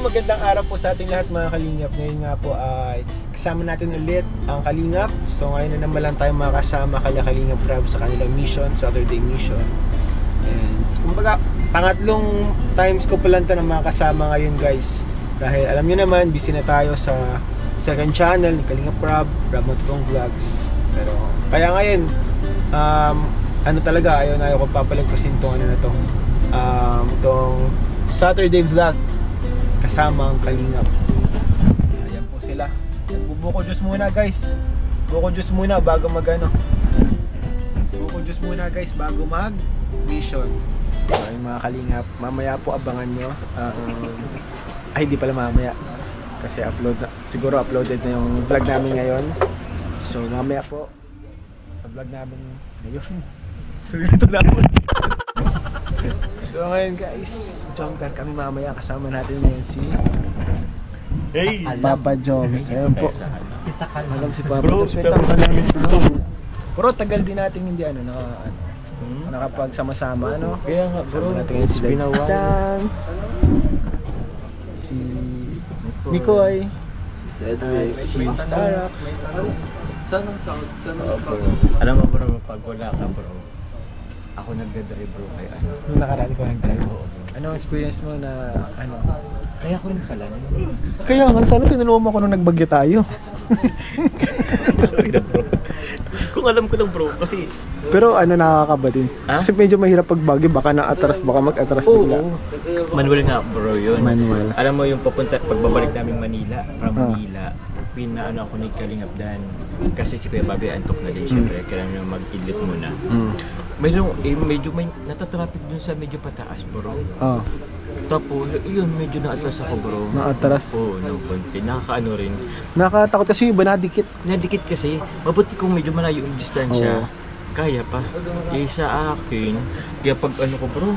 magandang araw po sa ating lahat mga kalingap. Ngayon nga po ay kasama natin ulit ang kalingap. So ngayon na naman lang tayo makasama kala Kalingap Rob sa kanilang mission, Saturday mission. And kumbaga, pangatlong times ko pa lang ito na makasama ngayon guys. Dahil alam nyo naman, busy na tayo sa second channel ni Kalingap Rob, Rob Matutong Vlogs. Pero kaya ngayon, ano talaga, ayaw ko papalagpasin itong ano na to, itong Saturday vlog kasama ang kalingap. Ayan po sila. Nagbubuko juice muna guys. Buko juice muna bago mag ano. Buko juice muna guys bago mag mission. So yung mga kalingap, mamaya po abangan nyo. Ay di pala mamaya. Kasi siguro uploaded na yung vlog namin ngayon. So mamaya po sa vlog namin ngayon. Ito na po. So ngayon guys, jump car kami mamaya, kasama natin ngayon si Papa Joms. Ayun po. Alam si Papa Joms. Bro, tagal din natin hindi nakapagsama-sama ano. Kaya nga bro, natin si Dagdan, si Mikoy, si Starax. Alam mo bro, pag wala ka bro, ako nagdadrive bro kay ano. Nung nakaraan ko nagdrive. Anong experience mo na ano? Kaya ko rin pala. Kaya nga, sana tinulungan mo ako nung nagbagyo tayo. Sorry na bro. Kung alam ko lang bro, kasi... Pero ano, nakakaba din. Kasi medyo mahirap pag bagyo, baka na-atras, baka mag-atras bigla. Manual nga bro yun. Manual. Alam mo yung pagbabalik namin Manila, from Manila, pinaano ako ni Kalingap Dan. Kasi si Kuya Bobby antok na din syempre, kailangan nyo mag-idlit muna. Medyo may natatraffic dun sa medyo pataas bro. Tapos yun, medyo naatras ako bro. Naatras? Oo, ng konti. Nakakaano rin. Nakakatakot kasi yung iba nadikit. Nadikit kasi, mabuti kung medyo malayo yung distansya. Kaya pa. Eh sa akin, kaya pag ano ko bro,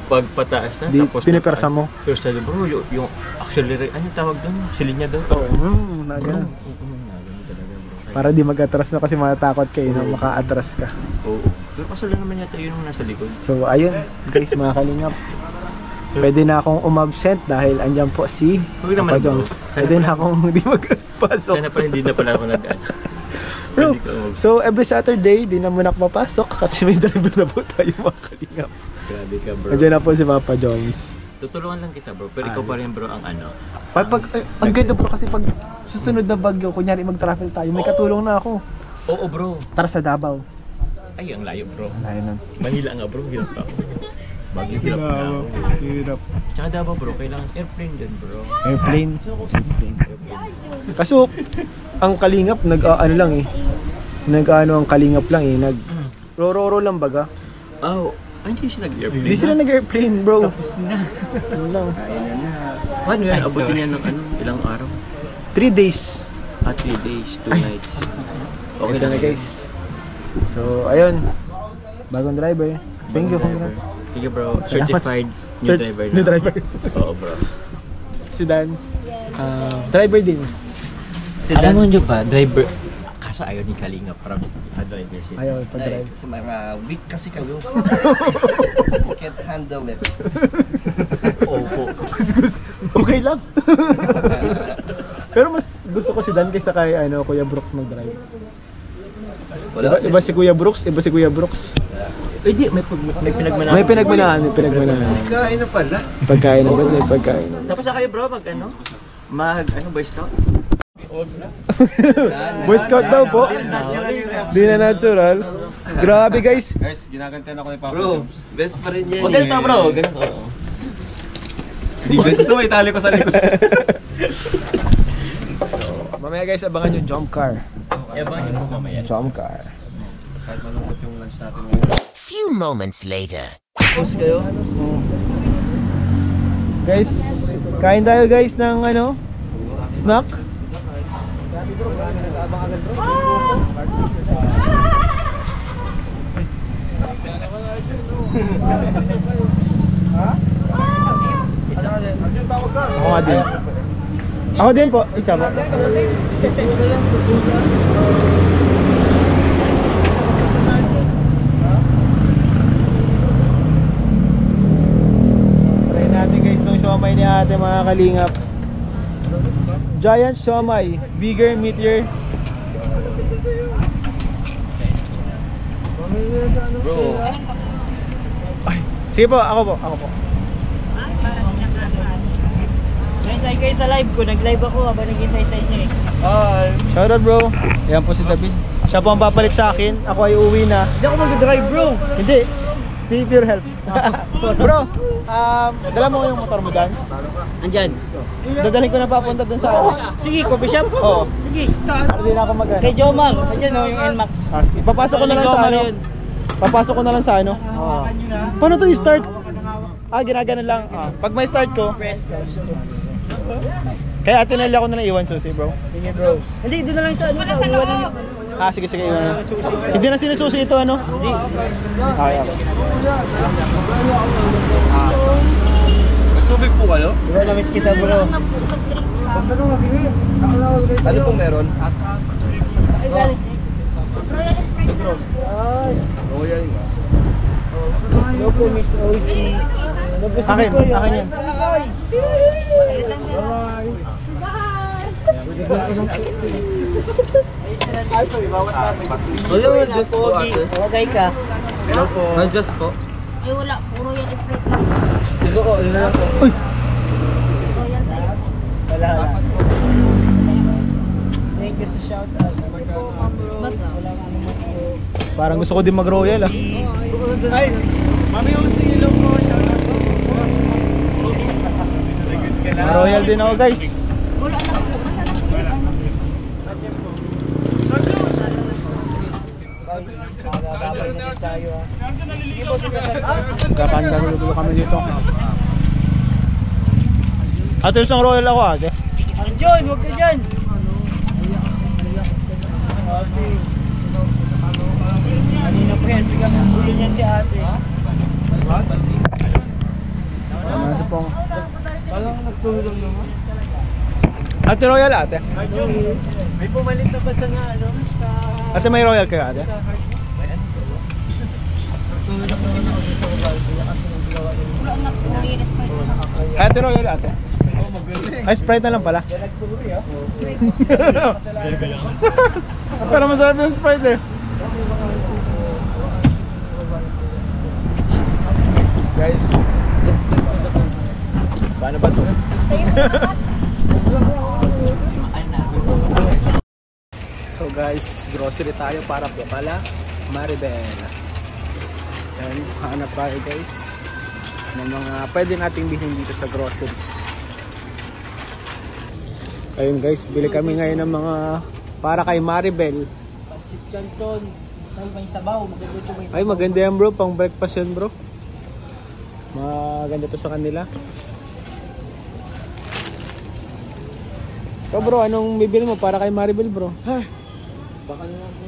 pag pataas na, tapos pinipersa mo? First time bro, yung accelerate, ano tawag doon? Silinya daw? Nagano. Para di mag-atras na kasi matatakot kayo na maka-atras ka. Oo. Pero kaso lang naman yata yun yung nasa likod. So ayun, guys mga kalingap. Pwede na akong umabsent dahil andyan po si Papa Joms. Pwede na akong hindi magpasok. Sana pa hindi na pala ako nag-ano. Bro, so every Saturday, di na muna ako mapasok kasi may driver na po tayo mga kalingap. Grabe ka bro. Andyan na po si Papa Joms. Tutulungan lang kita bro, pero ikaw pa rin bro ang ano. Ang ganda bro kasi pag susunod na bagyo, kunyari mag-travel tayo, may katulong na ako. Oo bro. Tara sa Davao. Ay, ang layo bro. Layo nun. Manila nga bro, hirap pa ako. Bagyo hirap na ako. Hirap. Tsaka Davao bro, kailangan airplane dyan bro. Airplane. Kaso, ang kalingap, nag-ano lang eh. Nag-ano ang kalingap lang eh. Nag-roro lang baga. Hindi sila nag-airplane. Hindi sila nag-airplane bro. Tapos na. Ano lang. Paano yan? Abutin yan ng ano? Ilang araw? 3 days. 3 days, 2 nights. Okay lang na guys. So, ayun. Bagong driver. Thank you, congrats. Sige bro, certified new driver na. New driver. Oo bro. Si Dan. Driver din. Alam mo nyo ba, driver, kaso ayaw ni Kalingap para driver siya. Ayaw pa-drive. Kasi mga weak kasi kayo. Can't handle it. Opo. Okay lang. Pero mas gusto ko si Dan kaysa kay Kuya Brooks mag-drive. Iba si Kuya Brooks, iba si Kuya Brooks. Di, may pinagmanahan. May pinagmanahan, may pinagmanahan. Pagkain na pala. Pagkain na ba? Pagkain. Tapos na kayo bro, Boy Scout? Boy Scout daw po. Di na natural. Grabe guys. Guys, ginagantihan ako ni Papa Joms. Best pa rin yan. O ganito bro, ganito. Gusto mo itali ko sa likod. So, mamaya guys, abangan yung jump car. Abangan nyo po mamaya. Jump car. Kahit malungkot yung lunch natin ngayon. Few moments later. Post kayo? Guys, kain tayo guys ng snack. Ako nga din. Ako din po, isa po. Try natin guys tong siomay kinain ni ate mga kalingap. Giant siomai, bigger meteor. Bro. Ay, sige po, ako po. Naisay kayo sa live ko, nag-live ako habang naghintay sa inyo eh. Hi. Shoutout bro. Yan po si David. Siya po ang papalit sa akin. Ako ay uwi na. Hindi ako mag-drive bro. Hindi. Si Pure Health. Bro, dala mo yung motor mo dyan. Andyan. Dadalhin ko na papunta dun sa ano. Sige, coffee shop? Oo. Sige. Hindi na ako mag-ano. Kay Jomar, andyan o yung NMAX. Sige. Papasok ko na lang sa ano. Papasok ko na lang sa ano. Paano to i-start? Ginagano lang. Pag may start ko. Press. Kaya atinali ako na lang iwan susi bro. Sige bro. Hindi, doon na lang sa ano. Sa uwan na. Sige iwan na. Hindi na sinususi ito ano? Hindi. Okay. Nagtubig po kayo? Diba na-miss kita bro? Ano pong meron? Ay, galit. Royal nga. Hello po, Miss OC. Hello po, Akin yan. Wagay ka. Hello po. Just po. Ay wala, puro yung espresso. Sige ko, yun na lang po. Uy! Wala. Thank you sa shoutout. Basta. Parang gusto ko din mag-royal ah. Ay, mami yung silo po. Shoutout po. Royal din ako guys. Wala na po. Kakanda gulo kami dito. Ate, isang royal ako ate. John, huwag ka dyan! Kanina po yan, bigyan ng ulo niya si ate. Ano si Pong? Parang nagtulong naman. Ate, royal ate. May pumalit na ba sa nga, ano? Sa... Ate, may royal kayo ate? Wala na po yung espresso. Ate, royal ate. Ay, Sprite na lang pala. Pero masarap yung Sprite eh. Guys, paano ba ito? So guys, grocery tayo para po pala Maribel. Yan, hanap tayo guys ng mga pwede nating bilhin dito sa groceries. Ayun guys, bili kami ngayon ng mga para kay Maribel. Pansit Canton. May sabaw. Maganda ito may sabaw. Ay, maganda yan bro, pang breakfast yan bro. Maganda to sa kanila. So bro, anong bibili mo para kay Maribel bro? Baka naman po.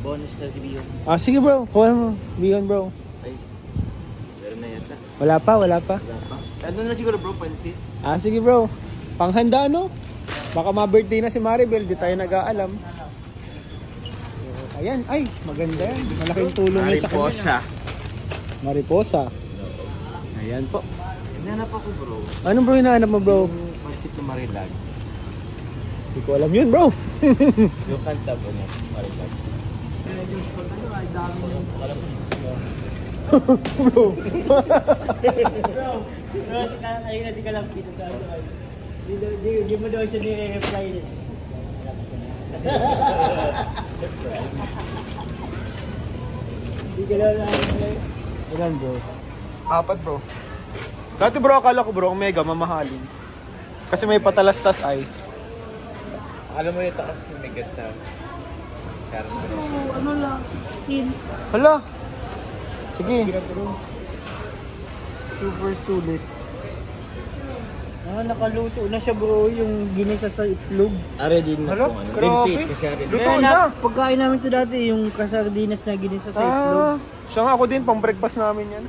Bonus na si Bion. Sige bro, kuha mo. Beyond bro. Ay, meron na yata. Wala pa. Ano na siguro bro, pansit? Sige bro. Panghanda no? Baka ma-birthday na si Maribel, di tayo nag-aalam. So, ayan, ay, maganda yan. Malaking tulong yan sa kanya. Mariposa. Ayan po. Hinanap ako bro. Ano bro hinahanap mo bro? Pansit na Marilag. Hindi ko alam yun bro. Yung kanta po na Marilag. Bro. Ayun na si Kalampi sa ano. Di mo daw siya nire-reply din. Di ka lang Ilan bro? 4 bro. Dati bro, akala ko bro, ang mega mamahalin. Kasi may patalastas ay. Alam mo yung takas yung megastar. Ano lang, skin. Hala. Sige. super sulit. Nakaluto na siya bro, yung ginisa sa itlog. Ready na Hala, po. grabe. Luto na. Pagkain namin to dati, yung kasardinas na ginisa sa itlog. Siya nga ako din, pang breakfast namin yan.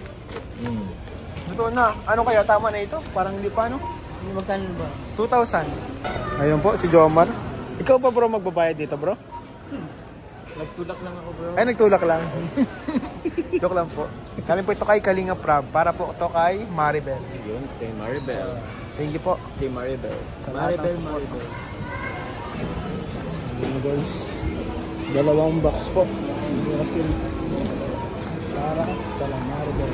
Luto na. Ano kaya, tama na ito? Parang hindi pa, no? Hindi magkano ba? 2,000. Ayun po, si Jomar. Ikaw pa bro magbabayad dito bro? Nagtulak lang ako bro. Ay, nagtulak lang. Joke lang po. Galing po ito kay Kalinga Prab. Para po ito kay Maribel. Yun, kay Maribel. Thank you po. Kay Maribel. Sa lahat ng support. Ayan guys. 2 box po. Kasi para Maribel.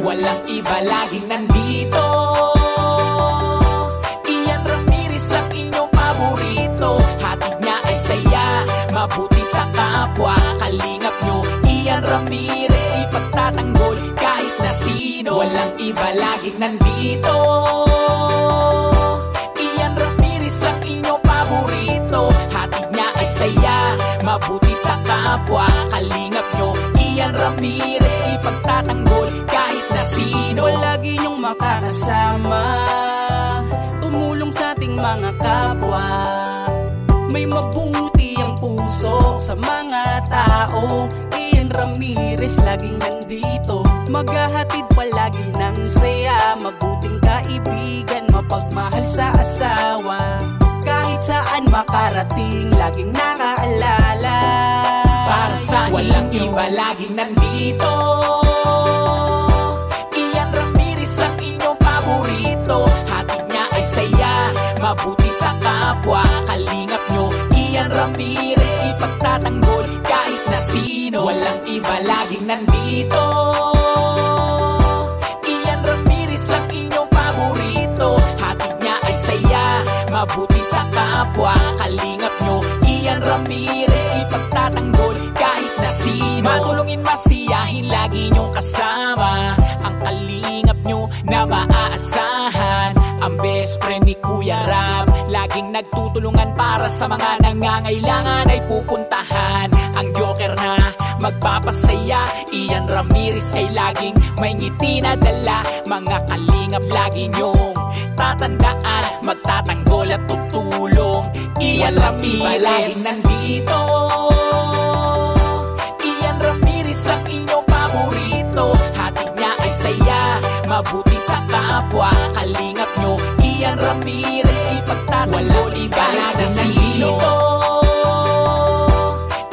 Walang iba laging nandito. Ian Ramirez ang inyong paborito. Hatid niya ay saya, mabuti sa kapwa. Kalingap nyo, Ian Ramirez, ipagtatanggol kahit na sino. Walang iba laging nandito. Ian Ramirez ang inyong paborito. Hatid niya ay saya, mabuti sa kapwa. Kalingap nyo, Ian Ramirez, ipagtatanggol kahit na sino. Lagi niyong makakasama, tumulong sa ating mga kapwa. May mabuti ang puso sa mga tao. Ian Ramirez laging nandito, maghahatid palagi ng saya. Mabuting kaibigan, mapagmahal sa asawa. Kahit saan makarating, laging nakaalala. Para sa walang iba laging nandito. Ian Ramirez ang inyong paborito. Hatid niya ay saya, mabuti sa kapwa. Kalingap nyo, Ian Ramirez, ipagtatanggol kahit na sino. Walang iba laging nandito. Ian Ramirez ang inyong paborito. Hatid niya ay saya, mabuti sa kapwa. Kalingap nyo, Ian Ramirez, ipagtatanggol kahit na sino. Matulungin, masiyahin, lagi nyong kasama. Ang kalingap nyo na maaasahan. Ang best friend ni Kuya Rab, laging nagtutulungan para sa mga nangangailangan ay pupuntahan. Ang joker na magpapasaya, Ian Ramirez ay laging may ngiti na dala. Mga kalingap lagi nyong tatandaan, magtatanggol at tutulong. Ian Ramirez laging nandito. Ian Ramirez ang inyong paborito. Hatid niya ay saya, mabuti sa kapwa. Kalingap nyo, Ian Ramirez, ipagtatanggol kahit na sino.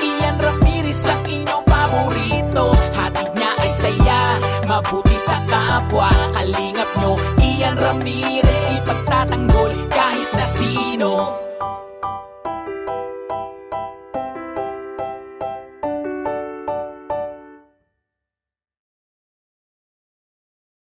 Ian Ramirez ang inyong paborito. Hatid niya ay saya, mabuti sa kapwa.